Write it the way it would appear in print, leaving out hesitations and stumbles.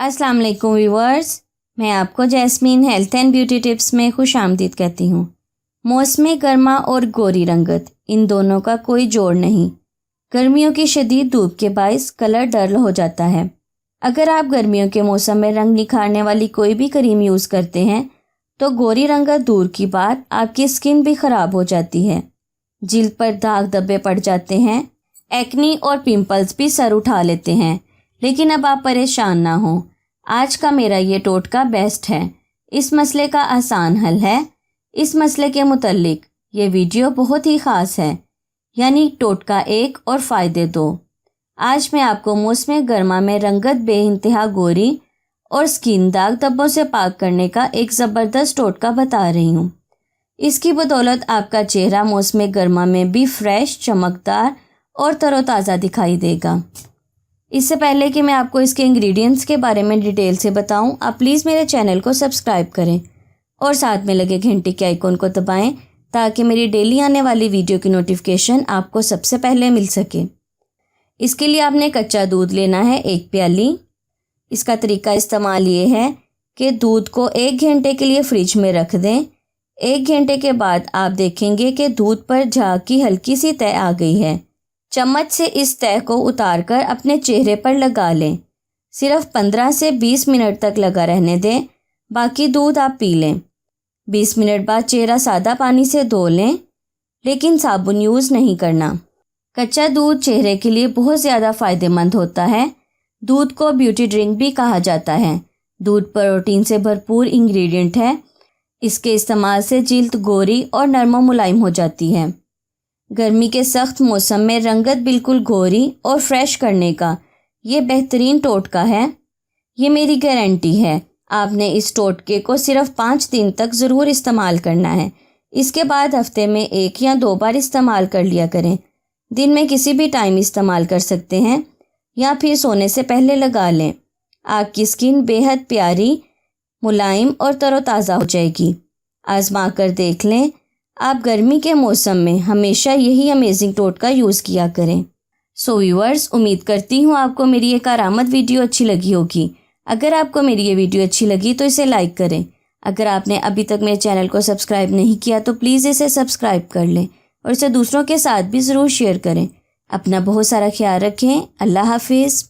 अस्सलाम वालेकुम व्यूअर्स, मैं आपको jasmine health and beauty tips में खुश आमदीद कहती हूँ। मौसम गर्मा और गोरी रंगत, इन दोनों का कोई जोड़ नहीं। गर्मियों की शदीद धूप के बायस कलर डल हो जाता है। अगर आप गर्मियों के मौसम में रंग निखारने वाली कोई भी क्रीम यूज़ करते हैं तो गोरी रंगत दूर की बात, आपकी स्किन भी ख़राब हो जाती है। जिल्द पर दाग धब्बे पड़ जाते हैं, एक्नी और पिंपल्स भी सर उठा लेते हैं। लेकिन अब आप परेशान ना हो, आज का मेरा ये टोटका बेस्ट है। इस मसले का आसान हल है। इस मसले के मुतल्लिक ये वीडियो बहुत ही ख़ास है, यानी टोटका 1 और फ़ायदे 2। आज मैं आपको मौसम गर्मा में रंगत बेइंतहा गोरी और स्किन दाग धब्बों से पाक करने का एक ज़बरदस्त टोटका बता रही हूँ। इसकी बदौलत आपका चेहरा मौसम गर्मा में भी फ्रेश, चमकदार और तरोताज़ा दिखाई देगा। इससे पहले कि मैं आपको इसके इंग्रेडिएंट्स के बारे में डिटेल से बताऊं, आप प्लीज़ मेरे चैनल को सब्सक्राइब करें और साथ में लगे घंटी के आइकॉन को दबाएं ताकि मेरी डेली आने वाली वीडियो की नोटिफिकेशन आपको सबसे पहले मिल सके। इसके लिए आपने कच्चा दूध लेना है 1 प्याली। इसका तरीका इस्तेमाल ये है कि दूध को 1 घंटे के लिए फ्रिज में रख दें। 1 घंटे के बाद आप देखेंगे कि दूध पर झाग की हल्की सी तह आ गई है। चम्मच से इस तह को उतारकर अपने चेहरे पर लगा लें। सिर्फ 15 से 20 मिनट तक लगा रहने दें, बाकी दूध आप पी लें। 20 मिनट बाद चेहरा सादा पानी से धो लें, लेकिन साबुन यूज़ नहीं करना। कच्चा दूध चेहरे के लिए बहुत ज़्यादा फ़ायदेमंद होता है। दूध को ब्यूटी ड्रिंक भी कहा जाता है। दूध प्रोटीन से भरपूर इंग्रेडिएंट है। इसके इस्तेमाल से जिल्द गोरी और नरम मुलायम हो जाती है। गर्मी के सख्त मौसम में रंगत बिल्कुल गोरी और फ्रेश करने का ये बेहतरीन टोटका है। ये मेरी गारंटी है। आपने इस टोटके को सिर्फ 5 दिन तक ज़रूर इस्तेमाल करना है। इसके बाद हफ्ते में 1 या 2 बार इस्तेमाल कर लिया करें। दिन में किसी भी टाइम इस्तेमाल कर सकते हैं या फिर सोने से पहले लगा लें। आपकी स्किन बेहद प्यारी, मुलायम और तरोताज़ा हो जाएगी। आजमा कर देख लें। आप गर्मी के मौसम में हमेशा यही अमेजिंग टोटका यूज़ किया करें। सो व्यूअर्स, उम्मीद करती हूँ आपको मेरी ये कारआमद वीडियो अच्छी लगी होगी। अगर आपको मेरी ये वीडियो अच्छी लगी तो इसे लाइक करें। अगर आपने अभी तक मेरे चैनल को सब्सक्राइब नहीं किया तो प्लीज़ इसे सब्सक्राइब कर लें और इसे दूसरों के साथ भी ज़रूर शेयर करें। अपना बहुत सारा ख्याल रखें। अल्लाह हाफिज़।